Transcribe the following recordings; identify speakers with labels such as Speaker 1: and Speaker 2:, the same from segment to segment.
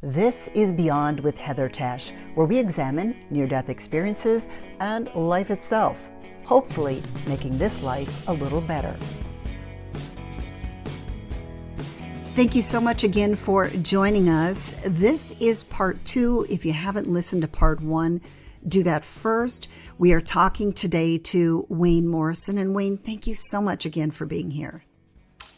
Speaker 1: This is Beyond with Heather Tesch, where we examine near-death experiences and life itself, hopefully making this life a little better. Thank you so much again for joining us. This is part 2. If you haven't listened to part 1, do that first. We are talking today to Wayne Morrison. And Wayne, thank you so much again for being here.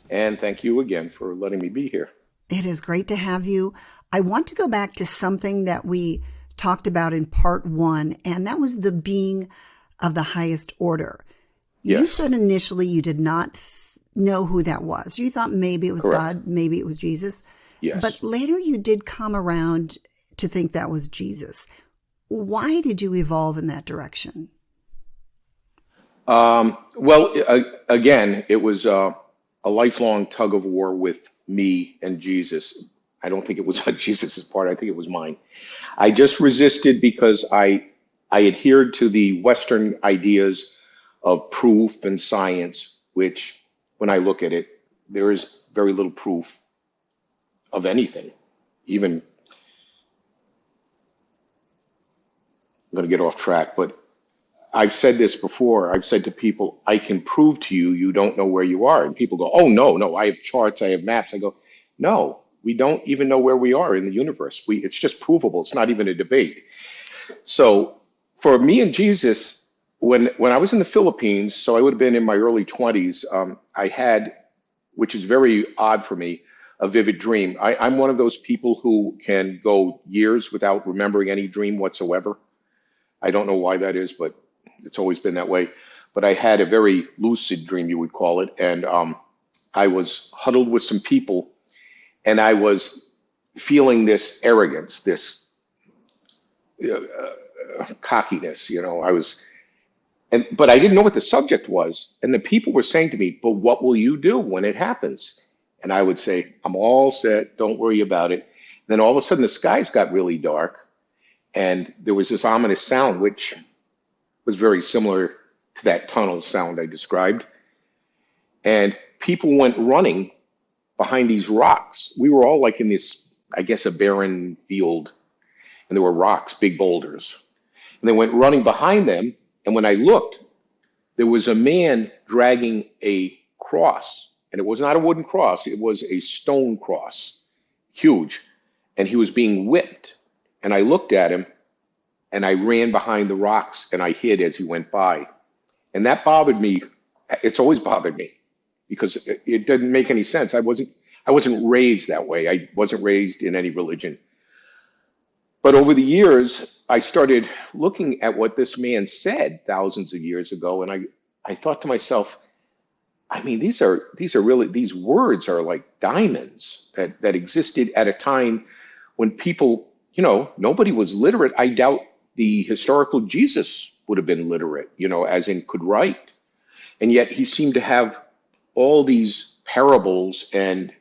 Speaker 2: And thank you again for letting me be here.
Speaker 1: It is great to have you. I want to go back to something that we talked about in part 1, and that was the being of the highest order.
Speaker 2: Yes.
Speaker 1: You said initially you did not know who that was. You thought maybe it was
Speaker 2: Correct.
Speaker 1: God, maybe it was Jesus.
Speaker 2: Yes.
Speaker 1: But later you did come around to think that was Jesus. Why did you evolve in that direction?
Speaker 2: Again, it was a lifelong tug of war with me and Jesus. I don't think it was on Jesus's part. I think it was mine. I just resisted because I adhered to the Western ideas of proof and science, which, when I look at it, there is very little proof of anything. Even, I'm going to get off track, but I've said this before. I've said to people, I can prove to you, you don't know where you are. And people go, oh, no, I have charts, I have maps. I go, no, we don't even know where we are in the universe. It's just provable. It's not even a debate. So for me and Jesus, when I was in the Philippines, so I would have been in my early 20s, I had, which is very odd for me, a vivid dream. I'm one of those people who can go years without remembering any dream whatsoever. I don't know why that is, but it's always been that way. But I had a very lucid dream, you would call it. And I was huddled with some people, and I was feeling this arrogance, this cockiness, but I didn't know what the subject was. And the people were saying to me, but what will you do when it happens? And I would say, I'm all set. Don't worry about it. Then all of a sudden the skies got really dark, and there was this ominous sound, which was very similar to that tunnel sound I described. And people went running behind these rocks. We were all like in this, I guess, a barren field, and there were rocks, big boulders. And they went running behind them. And when I looked, there was a man dragging a cross. And it was not a wooden cross. It was a stone cross, huge. And he was being whipped. And I looked at him, and I ran behind the rocks, and I hid as he went by. And that bothered me. It's always bothered me because it didn't make any sense. I wasn't raised that way. I wasn't raised in any religion. But over the years, I started looking at what this man said thousands of years ago, and I thought to myself, I mean, these words are like diamonds that existed at a time when people, nobody was literate. I doubt the historical Jesus would have been literate, as in could write. And yet he seemed to have all these parables and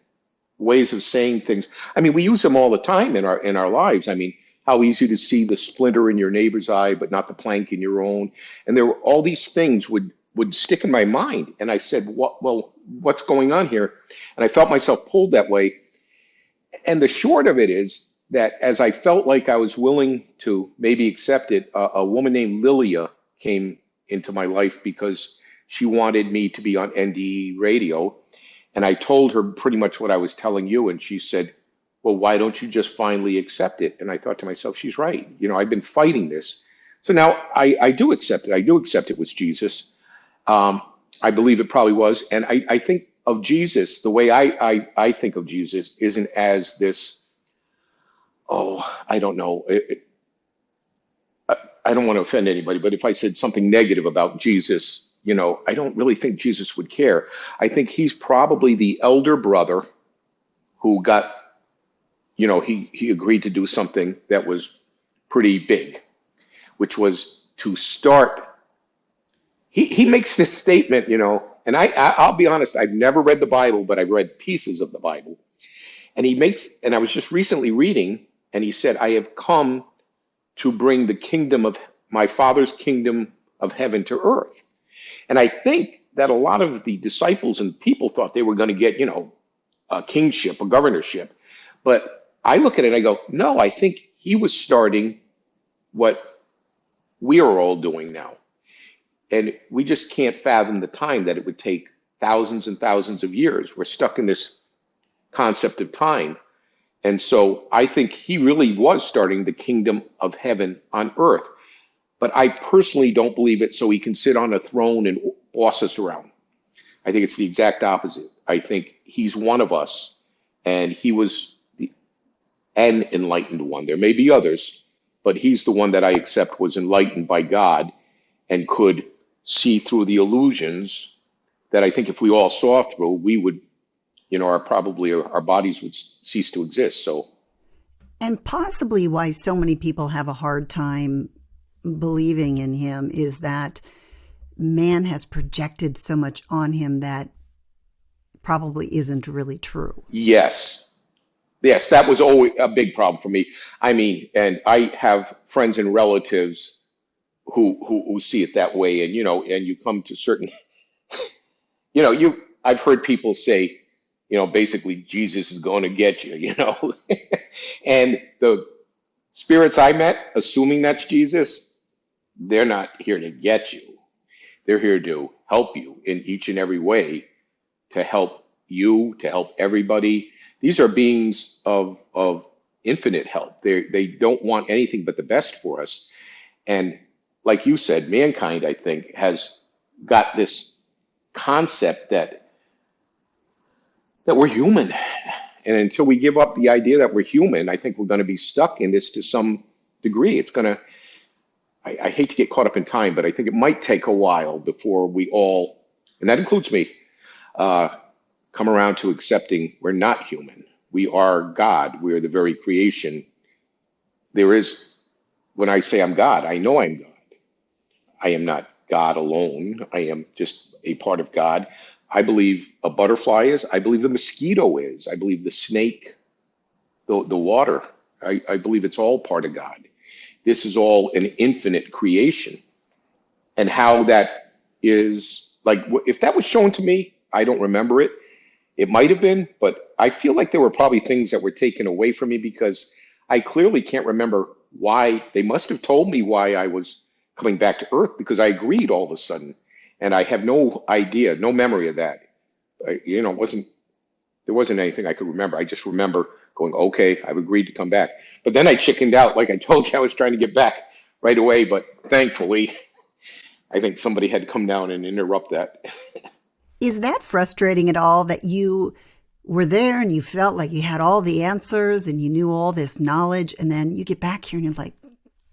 Speaker 2: ways of saying things. I mean, we use them all the time in our lives. I mean, how easy to see the splinter in your neighbor's eye, but not the plank in your own. And there were all these things would stick in my mind. And I said, what's going on here? And I felt myself pulled that way. And the short of it is that as I felt like I was willing to maybe accept it, a woman named Lilia came into my life because she wanted me to be on NDE radio. And I told her pretty much what I was telling you. And she said, well, why don't you just finally accept it? And I thought to myself, she's right. I've been fighting this. So now I do accept it. I do accept it was Jesus. I believe it probably was. And I think of Jesus, the way I think of Jesus isn't as this, I don't know. I don't want to offend anybody, but if I said something negative about Jesus, I don't really think Jesus would care. I think he's probably the elder brother who got, he agreed to do something that was pretty big, which was to start. He makes this statement, and I'll be honest, I've never read the Bible, but I've read pieces of the Bible. And I was just recently reading, and he said, I have come to bring the kingdom of my Father's kingdom of heaven to earth. And I think that a lot of the disciples and people thought they were going to get, a kingship, a governorship. But I look at it and I go, no, I think he was starting what we are all doing now. And we just can't fathom the time that it would take thousands and thousands of years. We're stuck in this concept of time. And so I think he really was starting the kingdom of heaven on earth. But I personally don't believe it so he can sit on a throne and boss us around. I think it's the exact opposite. I think he's one of us, and he was an enlightened one. There may be others, but he's the one that I accept was enlightened by God and could see through the illusions that I think if we all saw through, we would, our bodies would cease to exist. So,
Speaker 1: And possibly why so many people have a hard time believing in him is that man has projected so much on him that probably isn't really true.
Speaker 2: yes, that was always a big problem for me. I mean, and I have friends and relatives who see it that way, and and you come to certain, I've heard people say, basically Jesus is going to get you, and the spirits I met, assuming that's Jesus, they're not here to get you. They're here to help you in each and every way, to help you, to help everybody. These are beings of infinite help. They don't want anything but the best for us. And like you said, mankind, I think, has got this concept that we're human. And until we give up the idea that we're human, I think we're going to be stuck in this to some degree. It's going to, I hate to get caught up in time, but I think it might take a while before we all, and that includes me, come around to accepting we're not human. We are God. We are the very creation. There is, when I say I'm God, I know I'm God. I am not God alone. I am just a part of God. I believe a butterfly is. I believe the mosquito is. I believe the snake, the water. I believe it's all part of God. This is all an infinite creation. And how that is, like, if that was shown to me, I don't remember it. It might have been, but I feel like there were probably things that were taken away from me because I clearly can't remember why. They must have told me why I was coming back to Earth because I agreed all of a sudden. And I have no idea, no memory of that. There wasn't anything I could remember. I just remember going, okay, I've agreed to come back. But then I chickened out. Like I told you, I was trying to get back right away. But thankfully, I think somebody had to come down and interrupt that.
Speaker 1: Is that frustrating at all that you were there and you felt like you had all the answers and you knew all this knowledge, and then you get back here and you're like,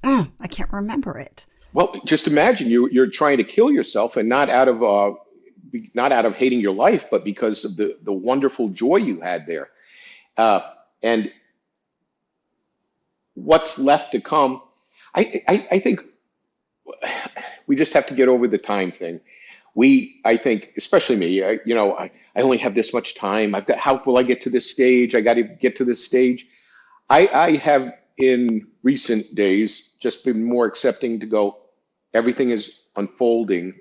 Speaker 1: I can't remember it?
Speaker 2: Well, just imagine you're trying to kill yourself, and not out of hating your life, but because of the wonderful joy you had there. And what's left to come, I think we just have to get over the time thing. I think, especially me, I only have this much time. How will I get to this stage? I got to get to this stage. I have in recent days just been more accepting to go, everything is unfolding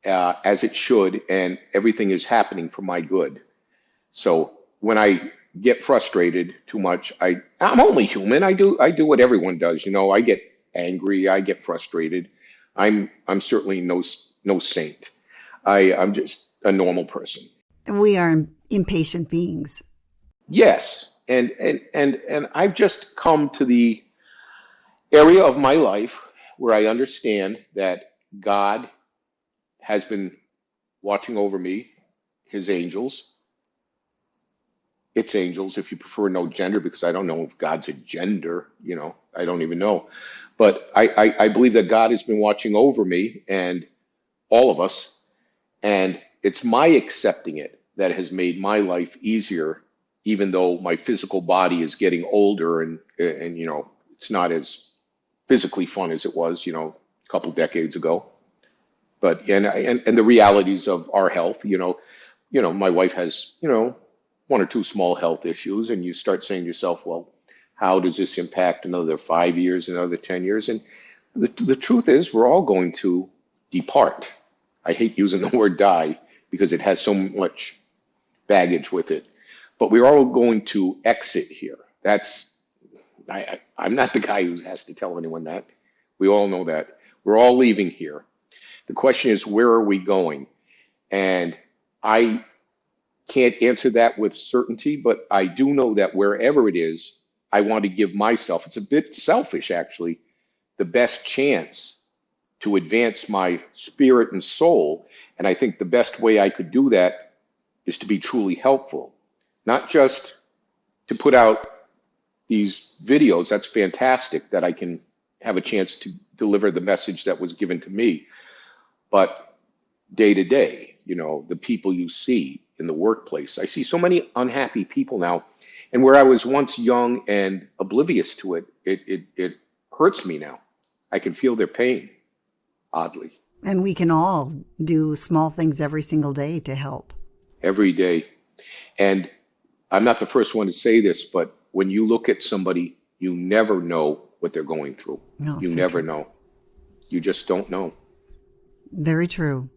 Speaker 2: as it should, and everything is happening for my good. So when I get frustrated too much, I'm only human. I do what everyone does. I get angry. I get frustrated. I'm certainly no saint. I'm just a normal person.
Speaker 1: We are impatient beings.
Speaker 2: Yes. And I've just come to the area of my life where I understand that God has been watching over me, his angels, its angels, if you prefer no gender, because I don't know if God's a gender, I don't even know. But I believe that God has been watching over me and all of us, and it's my accepting it that has made my life easier, even though my physical body is getting older and it's not as physically fun as it was, a couple decades ago. But and the realities of our health, my wife has, one or two small health issues, and you start saying to yourself, well, how does this impact another 5 years, another 10 years? And the truth is, we're all going to depart. I hate using the word die because it has so much baggage with it, but we're all going to exit here. That's I'm not the guy who has to tell anyone that. We all know that. We're all leaving here. The question is, where are we going? And I can't answer that with certainty, but I do know that wherever it is, I want to give myself, it's a bit selfish actually, the best chance to advance my spirit and soul. And I think the best way I could do that is to be truly helpful, not just to put out these videos. That's fantastic that I can have a chance to deliver the message that was given to me. But day to day, the people you see in the workplace, I see so many unhappy people now. And where I was once young and oblivious to it, it hurts me now. I can feel their pain, oddly.
Speaker 1: And we can all do small things every single day to help.
Speaker 2: Every day. And I'm not the first one to say this, but when you look at somebody, you never know what they're going through.
Speaker 1: No,
Speaker 2: You
Speaker 1: so
Speaker 2: never
Speaker 1: true.
Speaker 2: know. You just don't know.
Speaker 1: Very true.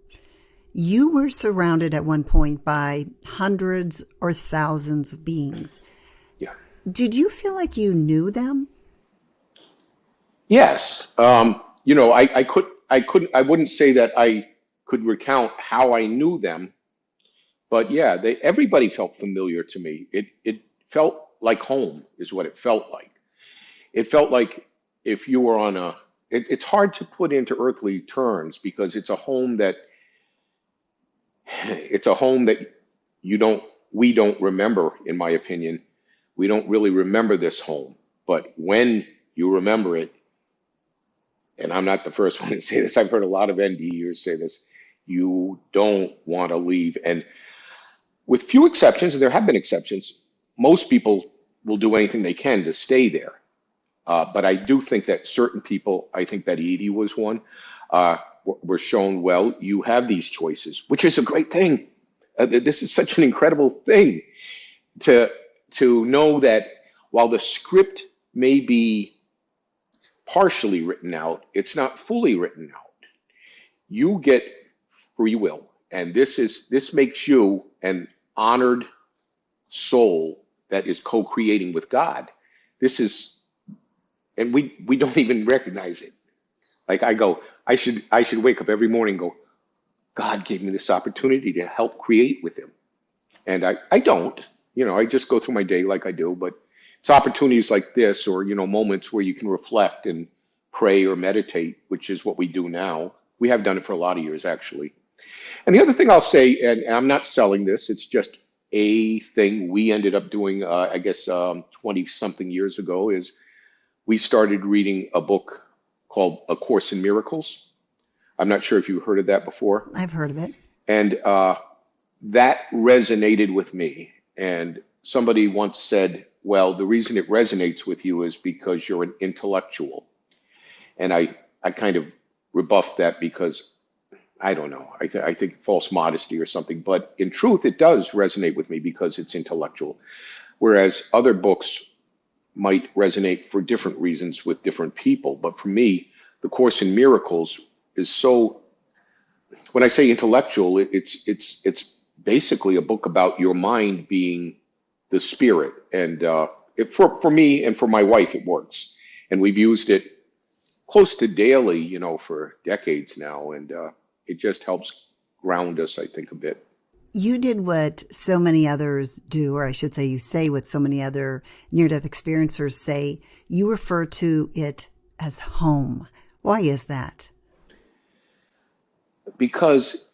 Speaker 1: You were surrounded at one point by hundreds or thousands of beings.
Speaker 2: Yeah.
Speaker 1: Did you feel like you knew them?
Speaker 2: Yes. I wouldn't say that I could recount how I knew them, but yeah, everybody felt familiar to me. It felt like home is what it felt like. It felt like if you were on it's hard to put into earthly terms because it's a home that we don't remember, in my opinion. We don't really remember this home, but when you remember it, and I'm not the first one to say this, I've heard a lot of NDEers say this, you don't want to leave. And with few exceptions, and there have been exceptions, most people will do anything they can to stay there. But I do think that certain people, I think that Edie was one, were shown, well, you have these choices, which is a great thing. This is such an incredible thing to know that while the script may be partially written out, it's not fully written out. You get free will, and this makes you an honored soul that is co-creating with God. This is, and we don't even recognize it. Like I should wake up every morning and go, God gave me this opportunity to help create with him. And I don't, I just go through my day like I do, but it's opportunities like this or, moments where you can reflect and pray or meditate, which is what we do now. We have done it for a lot of years, actually. And the other thing I'll say, and I'm not selling this, it's just a thing we ended up doing, 20 something years ago, is we started reading a book called A Course in Miracles. I'm not sure if you heard of that before.
Speaker 1: I've heard of it.
Speaker 2: And that resonated with me. And somebody once said, well, the reason it resonates with you is because you're an intellectual. And I kind of rebuffed that because I don't know. I think false modesty or something. But in truth, it does resonate with me because it's intellectual. Whereas other books might resonate for different reasons with different people. But for me, The Course in Miracles is so, when I say intellectual, it's basically a book about your mind being the spirit. And for me and for my wife, it works. And we've used it close to daily, for decades now. And it just helps ground us, I think, a bit.
Speaker 1: You did what so many others do, or I should say you say what so many other near-death experiencers say. You refer to it as home. Why is that?
Speaker 2: Because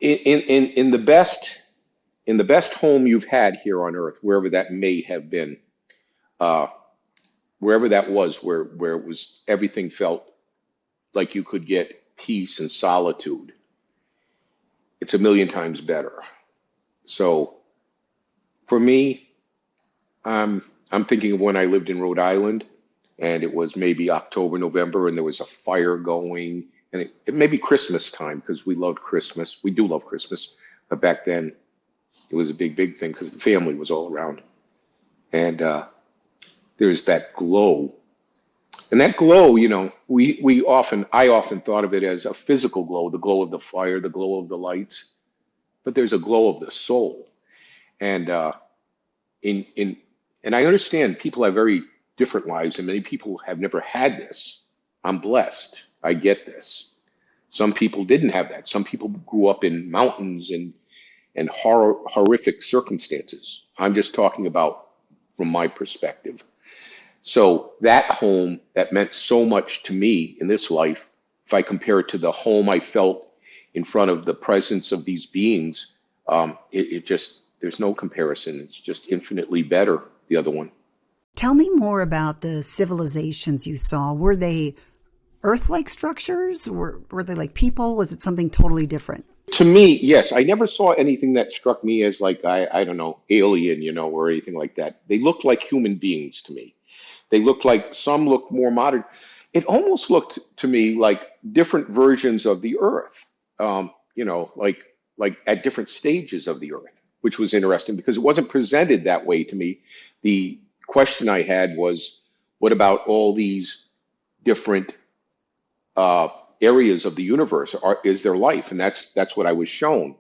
Speaker 2: in the best home you've had here on earth, wherever that may have been, wherever that was, where it was, everything felt like you could get peace and solitude, it's a million times better. So for me, I'm thinking of when I lived in Rhode Island, and it was maybe October, November, and there was a fire going, and it may be Christmas time because we loved Christmas. We do love Christmas, but back then it was a big, big thing because the family was all around, and there's that glow. And that glow, I often thought of it as a physical glow, the glow of the fire, the glow of the lights, but there's a glow of the soul. And in And I understand people have very different lives, and many people have never had this. I'm blessed. I get this. Some people didn't have that. Some people grew up in mountains and horrific circumstances. I'm just talking about from my perspective. So that home that meant so much to me in this life, if I compare it to the home I felt in front of the presence of these beings, it just, there's no comparison. It's just infinitely better, the other one.
Speaker 1: Tell me more about the civilizations you saw. Were they Earth-like structures? Were they like people? Was it something totally different?
Speaker 2: To me, yes, I never saw anything that struck me as like, I don't know, alien, or anything like that. They looked like human beings to me. They looked like, some looked more modern. It almost looked to me like different versions of the Earth, like at different stages of the Earth, which was interesting because it wasn't presented that way to me. The question I had was, what about all these different areas of the universe? Is there life? And that's what I was shown.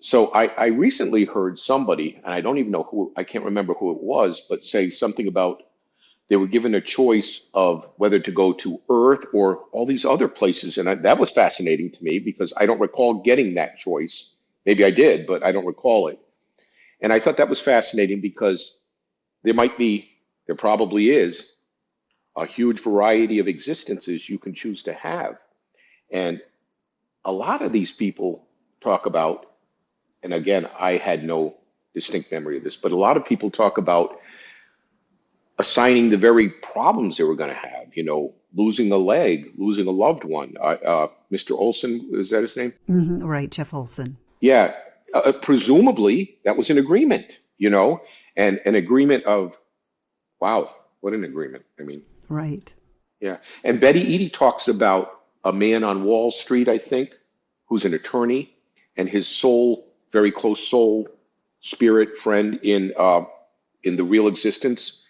Speaker 2: So I recently heard somebody, and I don't even know who, I can't remember who it was, but say something about they were given a choice of whether to go to Earth or all these other places. And that was fascinating to me because I don't recall getting that choice. Maybe I did, but I don't recall it. And I thought that was fascinating because there probably is a huge variety of existences you can choose to have. And a lot of these people talk about, and again, I had no distinct memory of this, but a lot of people talk about assigning the very problems they were going to have, losing a leg, losing a loved one. Mr. Olson, is that his name?
Speaker 1: Right, Jeff Olson.
Speaker 2: Yeah, presumably that was an agreement, and an agreement of, wow, what an agreement. I mean,
Speaker 1: right.
Speaker 2: Yeah. And Betty Eadie talks about a man on Wall Street, I think, who's an attorney, and his soul, very close soul, spirit friend in the real existence.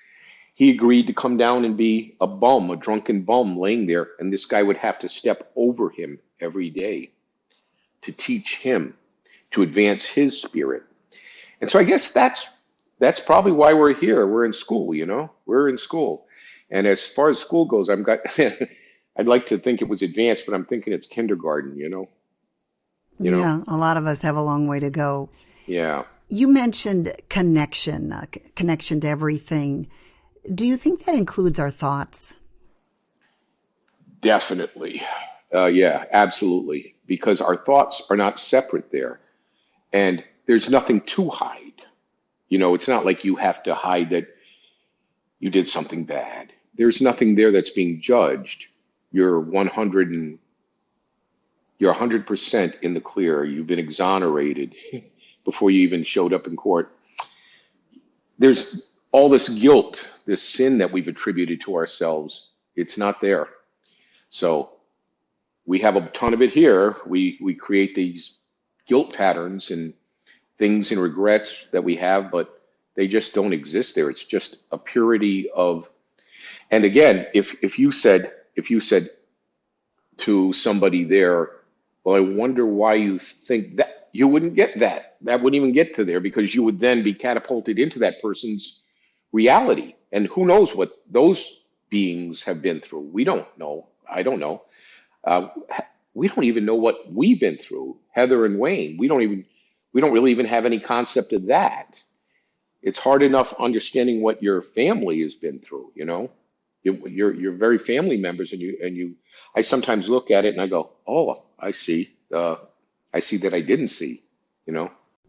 Speaker 2: He agreed to come down and be a bum, a drunken bum laying there, and this guy would have to step over him every day to teach him, to advance his spirit. And so I guess that's probably why we're here. We're in school, we're in school. And as far as school goes, I'd like to think it was advanced, but I'm thinking it's kindergarten,
Speaker 1: Yeah, a lot of us have a long way to go.
Speaker 2: Yeah.
Speaker 1: You mentioned connection, connection to everything. Do you think that includes our thoughts?
Speaker 2: Definitely. Yeah, absolutely. Because our thoughts are not separate there. And there's nothing to hide. It's not like you have to hide that you did something bad. There's nothing there that's being judged. You're 100% in the clear. You've been exonerated before you even showed up in court. There's all this guilt, this sin that we've attributed to ourselves. It's not there. So we have a ton of it here. We create these guilt patterns and things and regrets that we have, but they just don't exist there. It's just a purity of, and again, if you said to somebody there, well, I wonder why you think that, you wouldn't get that. That wouldn't even get to there because you would then be catapulted into that person's reality. And who knows what those beings have been through. We don't know. I don't know. We don't even know what we've been through. Heather and Wayne, we don't really even have any concept of that. It's hard enough understanding what your family has been through, You're very family members, and I sometimes look at it and I go, oh, I see. I see that I didn't see,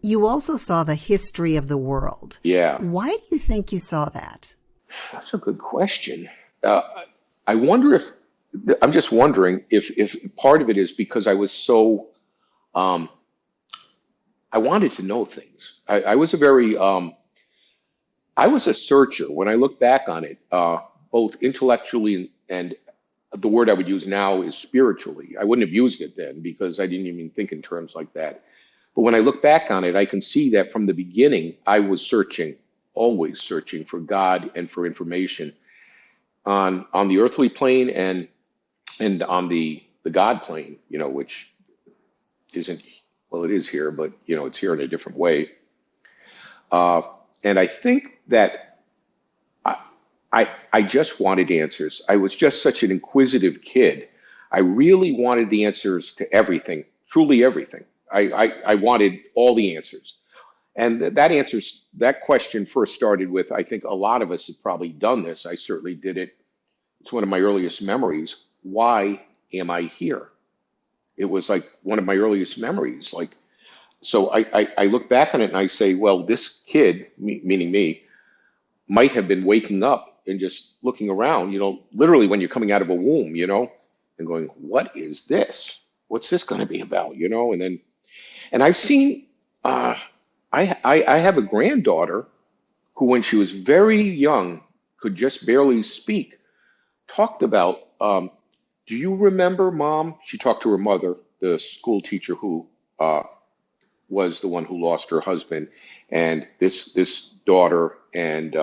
Speaker 1: You also saw the history of the world.
Speaker 2: Yeah.
Speaker 1: Why do you think you saw that?
Speaker 2: That's a good question. I wonder I'm just wondering if part of it is because I was so, I wanted to know things. I was I was a searcher. When I look back on it, both intellectually and the word I would use now is spiritually. I wouldn't have used it then because I didn't even think in terms like that. But when I look back on it, I can see that from the beginning, I was searching, always searching for God and for information on the earthly plane and on the God plane, which isn't, well, it is here, but it's here in a different way. And I think that I just wanted answers. I was just such an inquisitive kid. I really wanted the answers to everything, truly everything. I wanted all the answers. And that question first started with, I think a lot of us have probably done this. I certainly did it. It's one of my earliest memories. Why am I here? It was like one of my earliest memories. Like, so I look back on it and I say, well, this kid, meaning me, might have been waking up and just looking around, literally when you're coming out of a womb, and going, what is this? What's this going to be about? And I've seen, I have a granddaughter who, when she was very young, could just barely speak, talked about, do you remember, Mom? She talked to her mother, the school teacher who was the one who lost her husband, and this daughter and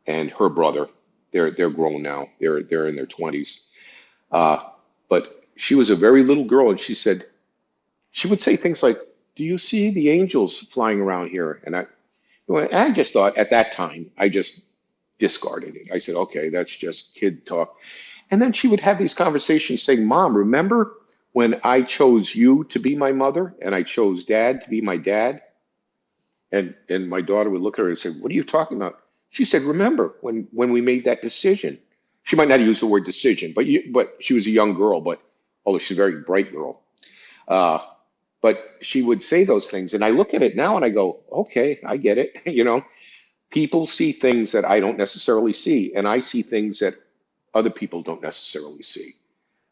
Speaker 2: her brother, they're grown now. They're in their 20s. But she was a very little girl, and she would say things like, "Do you see the angels flying around here?" And I just thought at that time, I just discarded it. I said, "Okay, that's just kid talk." And then she would have these conversations saying, "Mom, remember when I chose you to be my mother and I chose Dad to be my dad?" And my daughter would look at her and say, "What are you talking about?" She said, "Remember when we made that decision?" She might not use the word decision, but she was a young girl, but although she's a very bright girl. Uh, but she would say those things. And I look at it now and I go, okay, I get it. People see things that I don't necessarily see, and I see things that other people don't necessarily see.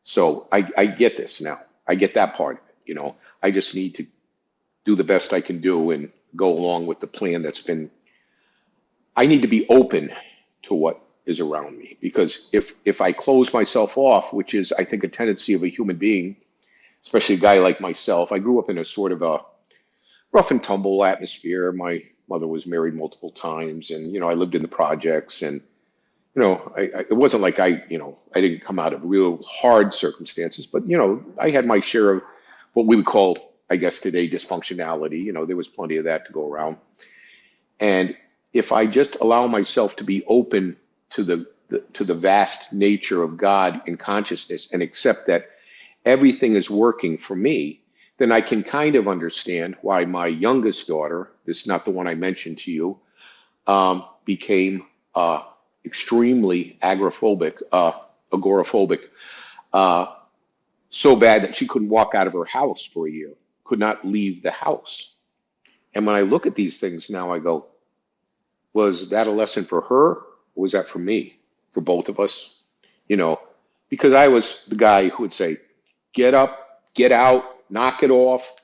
Speaker 2: So I get this now. I get that part of it. I just need to do the best I can do and go along with the plan I need to be open to what is around me, because if I close myself off, which is, I think, a tendency of a human being, especially a guy like myself. I grew up in a sort of a rough and tumble atmosphere. My mother was married multiple times, and I lived in the projects, and it wasn't like I didn't come out of real hard circumstances, but I had my share of what we would call, I guess today, dysfunctionality. There was plenty of that to go around. And if I just allow myself to be open to the vast nature of God and consciousness, and accept that everything is working for me, then I can kind of understand why my youngest daughter, this is not the one I mentioned to you, became extremely agoraphobic, so bad that she couldn't walk out of her house for a year, could not leave the house. And when I look at these things now, I go, was that a lesson for her? Or was that for me? For both of us? Because I was the guy who would say, get up, get out, knock it off.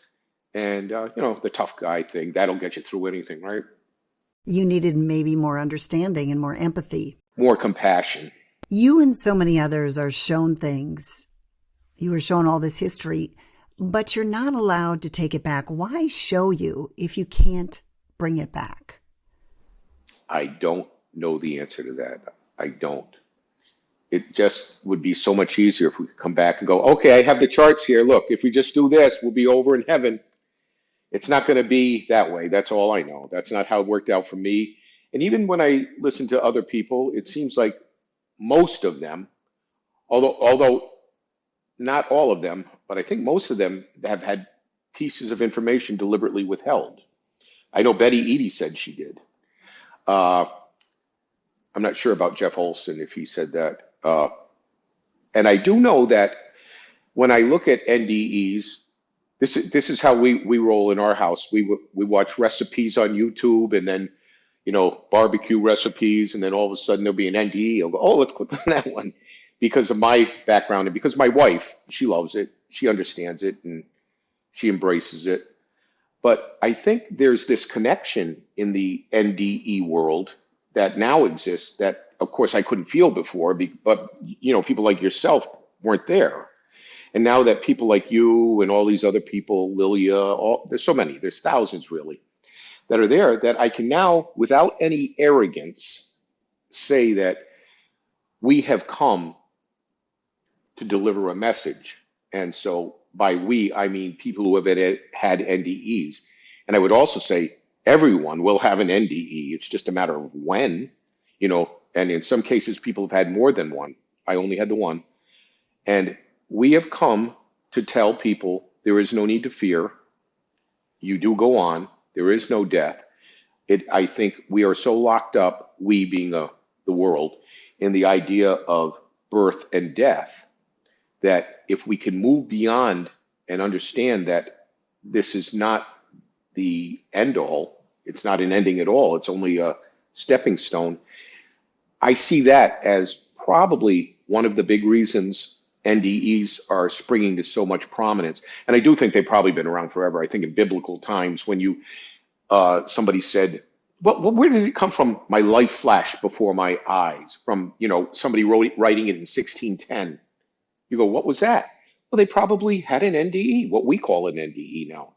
Speaker 2: And, the tough guy thing, that'll get you through anything, right?
Speaker 1: You needed maybe more understanding and more empathy.
Speaker 2: More compassion.
Speaker 1: You and so many others are shown things. You were shown all this history, but you're not allowed to take it back. Why show you if you can't bring it back?
Speaker 2: I don't know the answer to that. I don't. It just would be so much easier if we could come back and go, okay, I have the charts here. Look, if we just do this, we'll be over in heaven. It's not going to be that way. That's all I know. That's not how it worked out for me. And even when I listen to other people, it seems like most of them, although not all of them, but I think most of them have had pieces of information deliberately withheld. I know Betty Eadie said she did. I'm not sure about Jeff Olson if he said that. And I do know that when I look at NDEs, this is how we roll in our house. We watch recipes on YouTube, and then barbecue recipes, and then all of a sudden there'll be an NDE. I'll go, oh, let's click on that one, because of my background and because my wife, she loves it, she understands it, and she embraces it. But I think there's this connection in the NDE world that now exists that, of course, I couldn't feel before, but people like yourself weren't there. And now that people like you and all these other people, Lilia, there's so many, there's thousands really, that are there, that I can now, without any arrogance, say that we have come to deliver a message. And so by we, I mean people who have had NDEs. And I would also say everyone will have an NDE. It's just a matter of when, And in some cases, people have had more than one. I only had the one. And we have come to tell people there is no need to fear. You do go on. There is no death. I think we are so locked up, we being the world, in the idea of birth and death, that if we can move beyond and understand that this is not the end all, it's not an ending at all, it's only a stepping stone. I see that as probably one of the big reasons NDEs are springing to so much prominence. And I do think they've probably been around forever. I think in biblical times when somebody said, well, where did it come from? My life flashed before my eyes from, somebody writing it in 1610. You go, what was that? Well, they probably had an NDE, what we call an NDE now.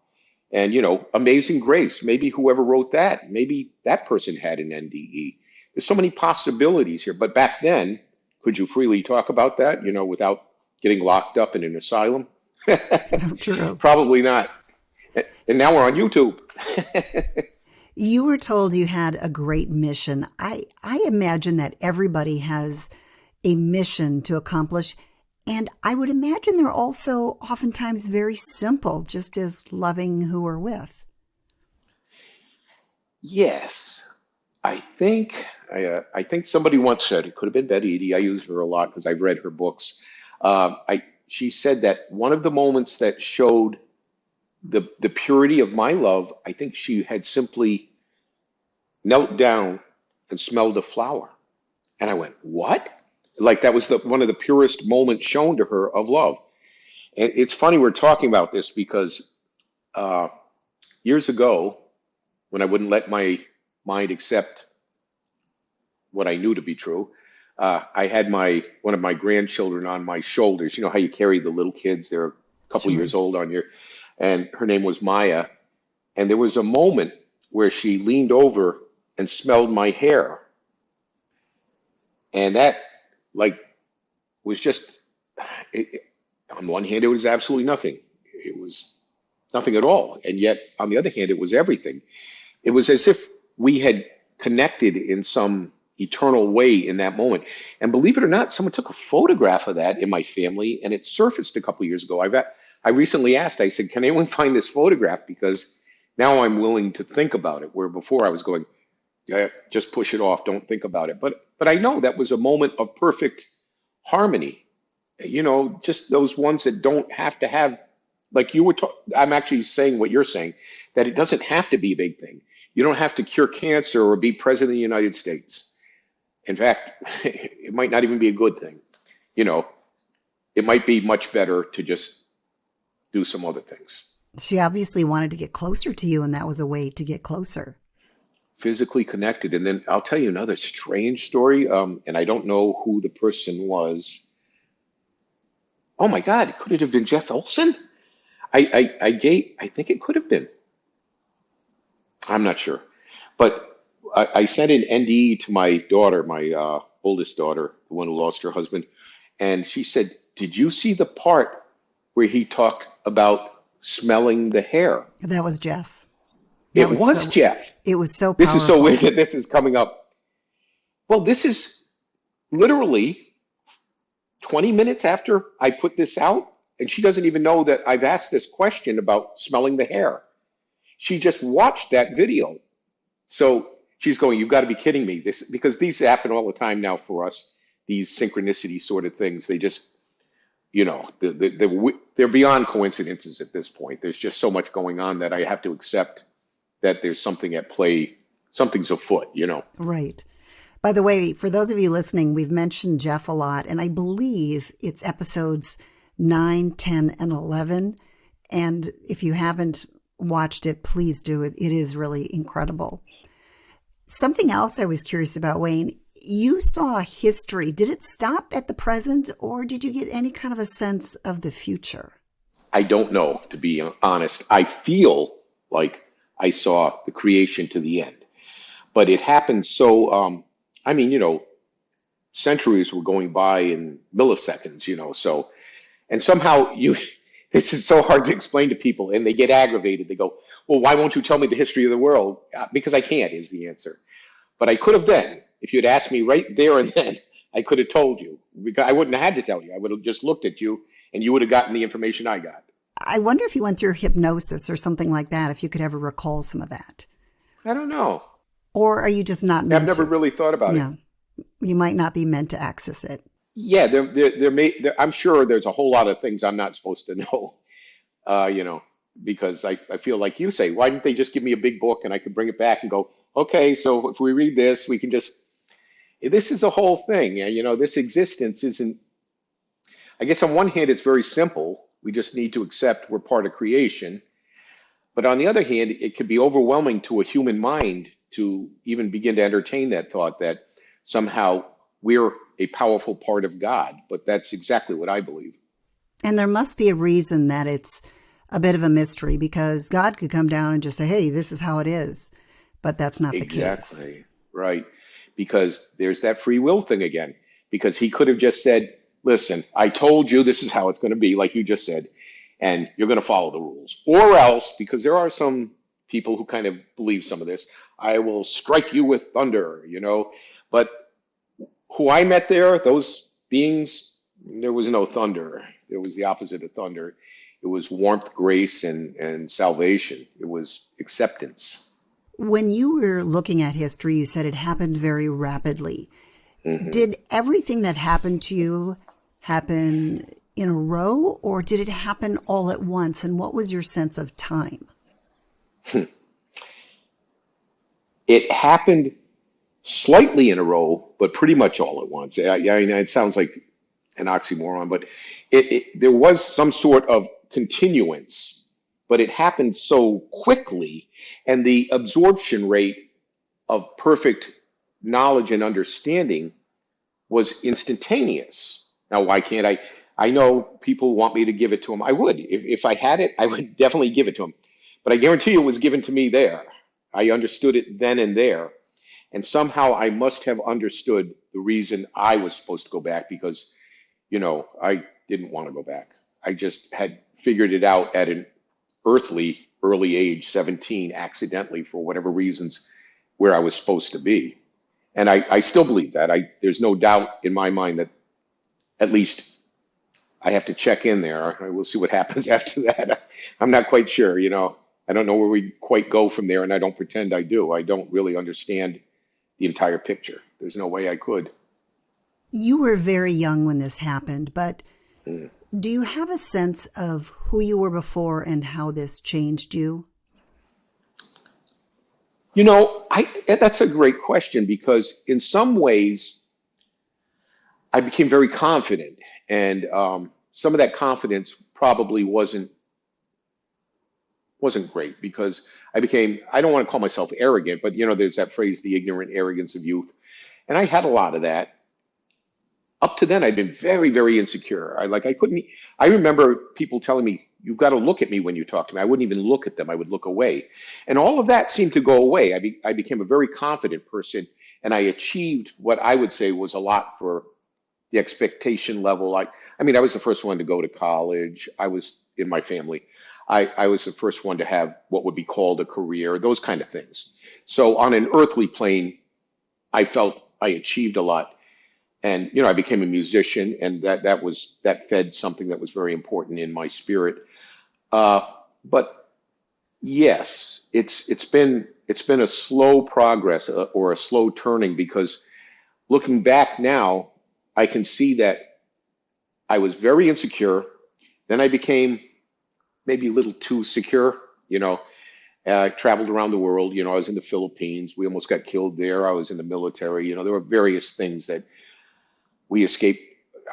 Speaker 2: And, Amazing Grace, maybe whoever wrote that, maybe that person had an NDE. There's so many possibilities here. But back then, could you freely talk about that, without getting locked up in an asylum?
Speaker 1: True.
Speaker 2: Probably not. And now we're on YouTube.
Speaker 1: You were told you had a great mission. I imagine that everybody has a mission to accomplish. And I would imagine they're also oftentimes very simple, just as loving who we're with.
Speaker 2: Yes. I think somebody once said, it could have been Betty Eady. I use her a lot because I've read her books. She said that one of the moments that showed the purity of my love, I think she had simply knelt down and smelled a flower. And I went, what? Like that was one of the purest moments shown to her of love. And it's funny we're talking about this because years ago, when I wouldn't let my mind accept what I knew to be true, I had one of my grandchildren on my shoulders. You know how you carry the little kids? They're a couple years old on you. And her name was Maya. And there was a moment where she leaned over and smelled my hair. And that was just, on one hand, it was absolutely nothing. It was nothing at all. And yet, on the other hand, it was everything. It was as if we had connected in some eternal way in that moment. And believe it or not, someone took a photograph of that in my family, and it surfaced a couple of years ago. I recently asked, I said, can anyone find this photograph? Because now I'm willing to think about it, where before I was going, yeah, just push it off, don't think about it. But I know that was a moment of perfect harmony. Just those ones that don't have to have, like you were I'm actually saying what you're saying, that it doesn't have to be a big thing. You don't have to cure cancer or be president of the United States. In fact, it might not even be a good thing. It might be much better to just do some other things.
Speaker 1: She obviously wanted to get closer to you, and that was a way to get closer.
Speaker 2: Physically connected. And then I'll tell you another strange story, and I don't know who the person was. Oh my God, could it have been Jeff Olson? I think it could have been. I'm not sure. But I sent an NDE to my daughter, my oldest daughter, the one who lost her husband. And she said, did you see the part where he talked about smelling the hair?
Speaker 1: That was Jeff.
Speaker 2: It was Jeff.
Speaker 1: It was so powerful.
Speaker 2: This is so weird that this is coming up. Well, this is literally 20 minutes after I put this out, and she doesn't even know that I've asked this question about smelling the hair. She just watched that video. So she's going, you've got to be kidding me. Because these happen all the time now for us, these synchronicity sort of things. They just, they're beyond coincidences at this point. There's just so much going on that I have to accept that there's something at play, something's afoot,
Speaker 1: Right. By the way, for those of you listening, we've mentioned Jeff a lot, and I believe it's episodes 9, 10, and 11. And if you haven't watched it, please do it. It is really incredible. Something else I was curious about, Wayne, you saw history. Did it stop at the present, or did you get any kind of a sense of the future?
Speaker 2: I don't know, to be honest. I feel like I saw the creation to the end. But it happened so, centuries were going by in milliseconds, so, and somehow this is so hard to explain to people, and they get aggravated. They go, well, why won't you tell me the history of the world? Because I can't is the answer. But I could have then. if you'd asked me right there and then, I could have told you. Because I wouldn't have had to tell you. I would have just looked at you and you would have gotten the information I got.
Speaker 1: I wonder if you went through hypnosis or something like that, if you could ever recall some of that.
Speaker 2: I don't know.
Speaker 1: Or are you just not
Speaker 2: I've
Speaker 1: meant
Speaker 2: never
Speaker 1: to?
Speaker 2: really thought about it.
Speaker 1: Yeah. You might not be meant to access it.
Speaker 2: Yeah, I'm sure there's a whole lot of things I'm not supposed to know, you know, because I feel like you say, why didn't they just give me a big book and I could bring it back and go, okay, so if we read this, we can just, this is a whole thing. You know, this existence isn't, I guess on one hand, it's very simple. We just need to accept we're part of creation. But on the other hand, it could be overwhelming to a human mind to even begin to entertain that thought that somehow we're a powerful part of God. But that's exactly what I believe.
Speaker 1: And there must be a reason that it's a bit of a mystery, because God could come down and just say, hey, this is how it is. But that's not the case.
Speaker 2: Exactly. Right. Because there's that free will thing again. Because he could have just said, listen, I told you this is how it's going to be, like you just said, and you're going to follow the rules. Or else, because there are some people who kind of believe some of this, I will strike you with thunder, you know. But who I met there, those beings, there was no thunder. There was the opposite of thunder. It was warmth, grace, and salvation. It was acceptance.
Speaker 1: When you were looking at history, you said it happened very rapidly.
Speaker 2: Mm-hmm.
Speaker 1: Did everything that happened to you happen in a row, or did it happen all at once? And what was your sense of time?
Speaker 2: It happened slightly in a row, but pretty much all at once. I mean, it sounds like an oxymoron, but there was some sort of continuance, but it happened so quickly, and the absorption rate of perfect knowledge and understanding was instantaneous. Now, why can't I? I know people want me to give it to them. I would. If I had it, I would definitely give it to them. But I guarantee you it was given to me there. I understood it then and there. And somehow I must have understood the reason I was supposed to go back, because, you know, I didn't want to go back. I just had figured it out at an earthly early age, 17, accidentally, for whatever reasons, where I was supposed to be. And I still believe that. There's no doubt in my mind that at least I have to check in there. We'll see what happens after that. I'm not quite sure, you know. I don't know where we quite go from there, and I don't pretend I do. I don't really understand the entire picture. There's no way I could.
Speaker 1: You were very young when this happened, but do you have a sense of who you were before and how this changed you?
Speaker 2: You know, that's a great question, because in some ways I became very confident, and some of that confidence probably wasn't great, because I don't want to call myself arrogant, but you know, there's that phrase, the ignorant arrogance of youth. And I had a lot of that. Up to then, I'd been very, very insecure. I remember people telling me, you've got to look at me when you talk to me. I wouldn't even look at them. I would look away. And all of that seemed to go away. I became a very confident person, and I achieved what I would say was a lot for the expectation level. I mean, I was the first one to go to college. I was, in my family, I was the first one to have what would be called a career, those kind of things. So on an earthly plane, I felt I achieved a lot. And, you know, I became a musician, and that fed something that was very important in my spirit. But yes, it's been a slow progress, or a slow turning, because looking back now, I can see that I was very insecure. Then I became maybe a little too secure, you know. I traveled around the world. You know, I was in the Philippines. We almost got killed there. I was in the military. You know, there were various things that we escaped.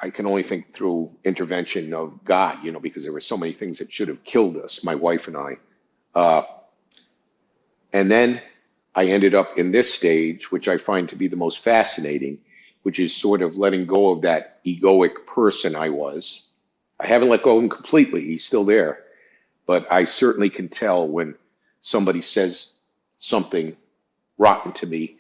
Speaker 2: I can only think through intervention of God, you know, because there were so many things that should have killed us, my wife and I. And then I ended up in this stage, which I find to be the most fascinating, which is sort of letting go of that egoic person I was. I haven't let go of him completely. He's still there. But I certainly can tell when somebody says something rotten to me,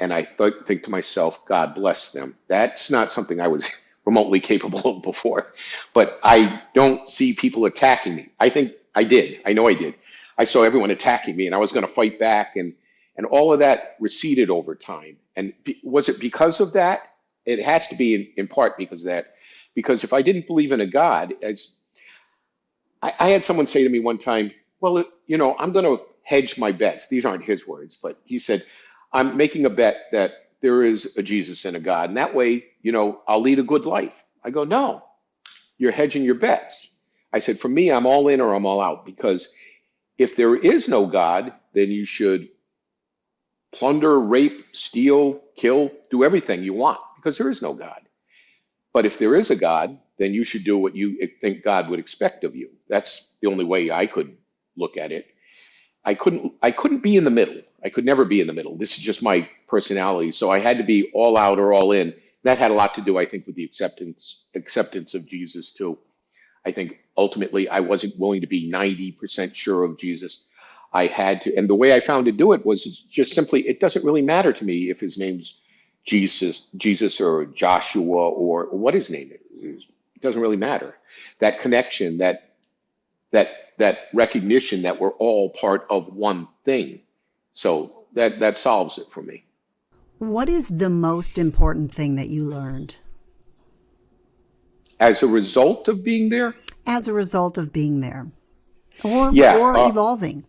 Speaker 2: and I think to myself, God bless them. That's not something I was remotely capable of before. But I don't see people attacking me. I think I did. I know I did. I saw everyone attacking me, and I was going to fight back. And And all of that receded over time. And was it because of that? It has to be in part because of that. Because if I didn't believe in a God, as I had someone say to me one time, well, I'm going to hedge my bets. These aren't his words, but he said, I'm making a bet that there is a Jesus and a God. And that way, I'll lead a good life. I go, no, you're hedging your bets. I said, for me, I'm all in or I'm all out. Because if there is no God, then you should plunder, rape, steal, kill, do everything you want because there is no God. But if there is a God, then you should do what you think God would expect of you. That's the only way I could look at it. I couldn't be in the middle. I could never be in the middle. This is just my personality. So I had to be all out or all in. That had a lot to do, I think, with the acceptance of Jesus too. I think ultimately I wasn't willing to be 90% sure of Jesus. I had to, and the way I found to do it was just simply, it doesn't really matter to me if his name's Jesus or Joshua or what his name is. It doesn't really matter. That connection, that recognition that we're all part of one thing. So that solves it for me.
Speaker 1: What is the most important thing that you learned
Speaker 2: As a result of being there?
Speaker 1: as a result of being there or
Speaker 2: Yeah.
Speaker 1: evolving?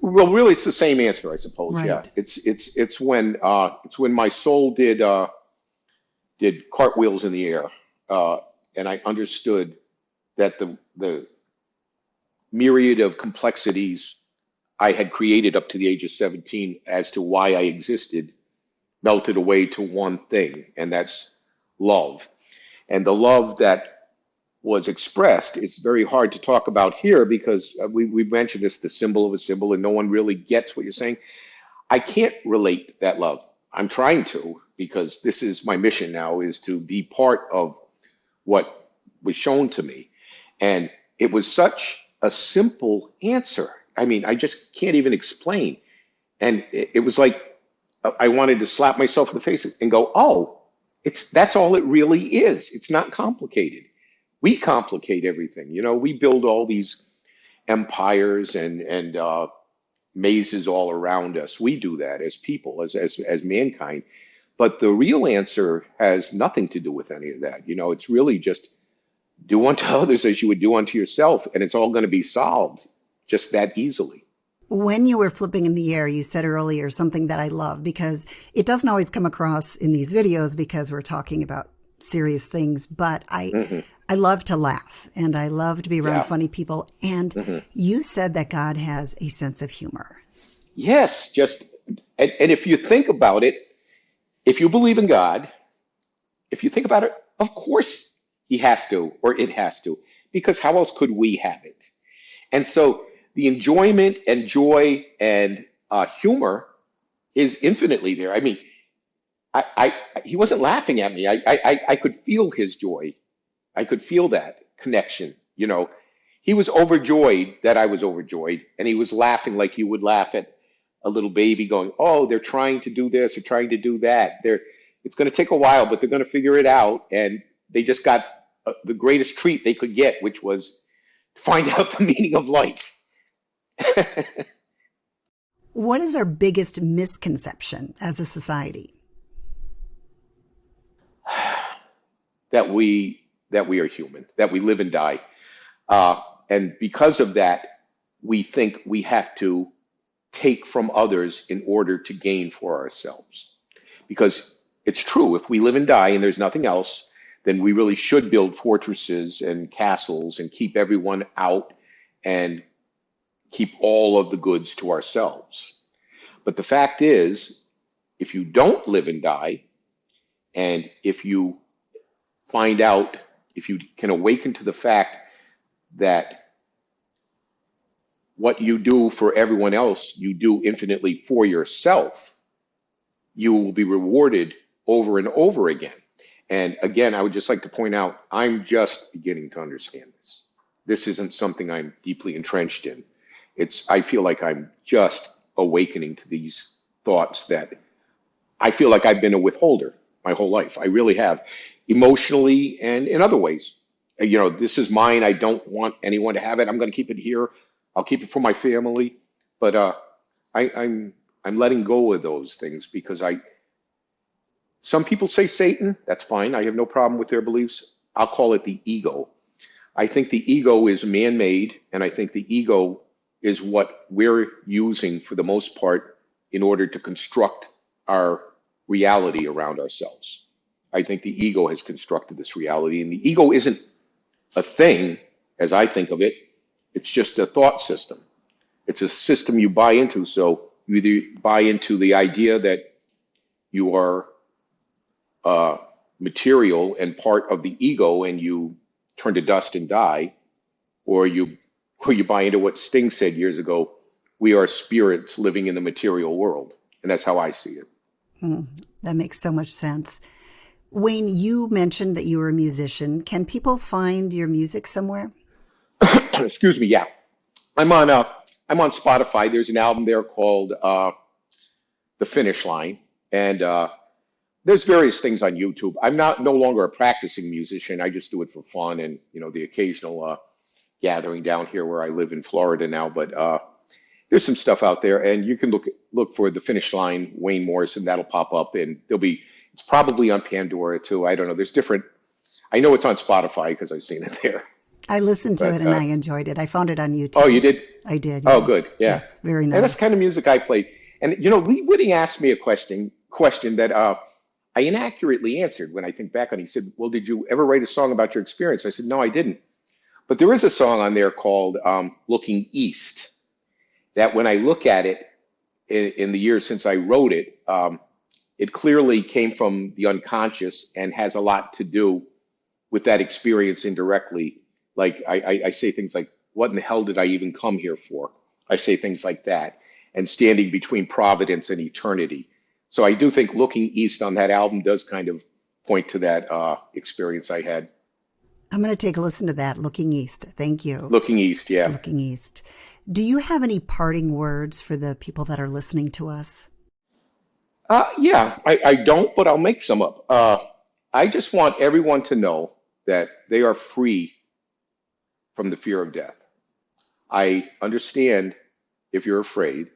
Speaker 2: Well, really, it's the same answer, I suppose. Yeah.
Speaker 1: Right.
Speaker 2: It's when my soul did cartwheels in the air, and I understood that the myriad of complexities I had created up to the age of 17 as to why I existed melted away to one thing, and that's love. And the love that was expressed, it's very hard to talk about here because we mentioned this, the symbol of a symbol, and no one really gets what you're saying. I can't relate that love. I'm trying to, because this is my mission now, is to be part of what was shown to me. And it was such a simple answer. I mean, I just can't even explain. And it was like I wanted to slap myself in the face and go, oh, that's all it really is. It's not complicated. We complicate everything. We build all these empires and mazes all around us. We do that as people, as mankind. But the real answer has nothing to do with any of that. It's really just do unto others as you would do unto yourself, and it's all going to be solved just that easily.
Speaker 1: When you were flipping in the air, you said earlier something that I love because it doesn't always come across in these videos because we're talking about serious things, but I love to laugh and I love to be around funny people. And you said that God has a sense of humor.
Speaker 2: Yes, and if you think about it, if you believe in God, if you think about it, of course he has to, or it has to, because how else could we have it? And so the enjoyment and joy and humor is infinitely there. I mean, he wasn't laughing at me. I could feel his joy. I could feel that connection. He was overjoyed that I was overjoyed, and he was laughing like you would laugh at a little baby going, oh, they're trying to do this or trying to do that. It's going to take a while, but they're going to figure it out. And they just got the greatest treat they could get, which was to find out the meaning of life.
Speaker 1: What is our biggest misconception as a society?
Speaker 2: That we are human, that we live and die. And because of that, we think we have to take from others in order to gain for ourselves. Because it's true, if we live and die and there's nothing else, then we really should build fortresses and castles and keep everyone out and keep all of the goods to ourselves. But the fact is, if you don't live and die, and if you find out, if you can awaken to the fact that what you do for everyone else, you do infinitely for yourself, you will be rewarded over and over again. And again, I would just like to point out, I'm just beginning to understand this. This isn't something I'm deeply entrenched in. I feel like I'm just awakening to these thoughts that I feel like I've been a withholder my whole life. I really have, emotionally and in other ways. This is mine. I don't want anyone to have it. I'm going to keep it here. I'll keep it for my family. But I'm I'm letting go of those things because some people say Satan. That's fine. I have no problem with their beliefs. I'll call it the ego. I think the ego is man-made, and I think the ego is what we're using for the most part in order to construct our reality around ourselves. I think the ego has constructed this reality, and the ego isn't a thing as I think of it. It's just a thought system. It's a system you buy into. So you either buy into the idea that you are material and part of the ego and you turn to dust and die, or you buy into what Sting said years ago, we are spirits living in the material world. And that's how I see it.
Speaker 1: That makes so much sense. Wayne, you mentioned that you were a musician. Can people find your music somewhere?
Speaker 2: Excuse me. Yeah, I'm on Spotify. There's an album there called The Finish Line, and there's various things on YouTube. I'm no longer a practicing musician. I just do it for fun and the occasional gathering down here where I live in Florida now. But there's some stuff out there, and you can look for The Finish Line, Wayne Morrison. That'll pop up, and it's probably on Pandora too. I don't know. There's different. I know it's on Spotify because I've seen it there.
Speaker 1: I listened to it and I enjoyed it. I found it on YouTube.
Speaker 2: Oh, you did?
Speaker 1: I did.
Speaker 2: Oh,
Speaker 1: yes.
Speaker 2: good. Yeah.
Speaker 1: Yes, very nice.
Speaker 2: And that's the kind of music I play. And Lee Whitting asked me a question that I inaccurately answered when I think back on it. He said, well, did you ever write a song about your experience? I said, no, I didn't. But there is a song on there called Looking East that when I look at it in the years since I wrote it, it clearly came from the unconscious and has a lot to do with that experience indirectly. Like I say things like, what in the hell did I even come here for? I say things like that, and standing between providence and eternity. So I do think Looking East on that album does kind of point to that experience I had.
Speaker 1: I'm going to take a listen to that, Looking East. Thank you.
Speaker 2: Looking East, yeah.
Speaker 1: Looking East. Do you have any parting words for the people that are listening to us?
Speaker 2: Yeah, I don't, but I'll make some up. I just want everyone to know that they are free from the fear of death. I understand if you're afraid,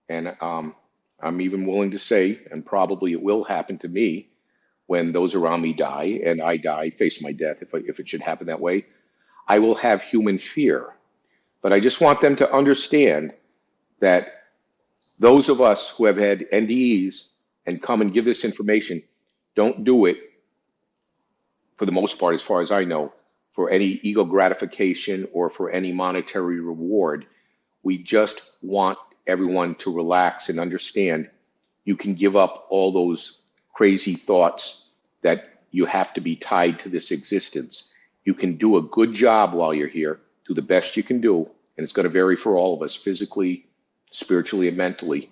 Speaker 2: and I'm even willing to say, and probably it will happen to me when those around me die and I die, face my death, if it should happen that way, I will have human fear. But I just want them to understand that those of us who have had NDEs and come and give this information don't do it, for the most part, as far as I know, for any ego gratification or for any monetary reward. We just want everyone to relax and understand you can give up all those crazy thoughts that you have to be tied to this existence. You can do a good job while you're here, do the best you can do, and it's going to vary for all of us, physically, spiritually, and mentally,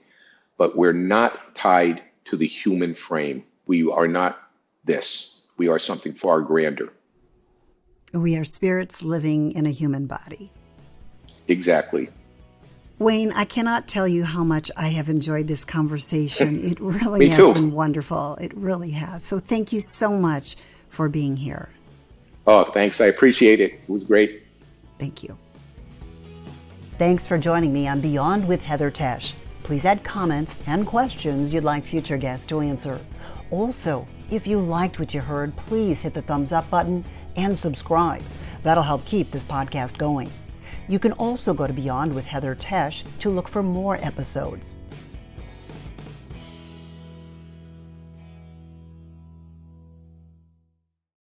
Speaker 2: but we're not tied to the human frame. We are not this. We are something far grander.
Speaker 1: We are spirits living in a human body.
Speaker 2: Exactly.
Speaker 1: Wayne, I cannot tell you how much I have enjoyed this conversation. It really has been wonderful. It really has. So thank you so much for being here.
Speaker 2: Oh, thanks. I appreciate it. It was great.
Speaker 1: Thank you. Thanks for joining me on Beyond with Heather Tesch. Please add comments and questions you'd like future guests to answer. Also, if you liked what you heard, please hit the thumbs up button and subscribe. That'll help keep this podcast going. You can also go to Beyond with Heather Tesch to look for more episodes.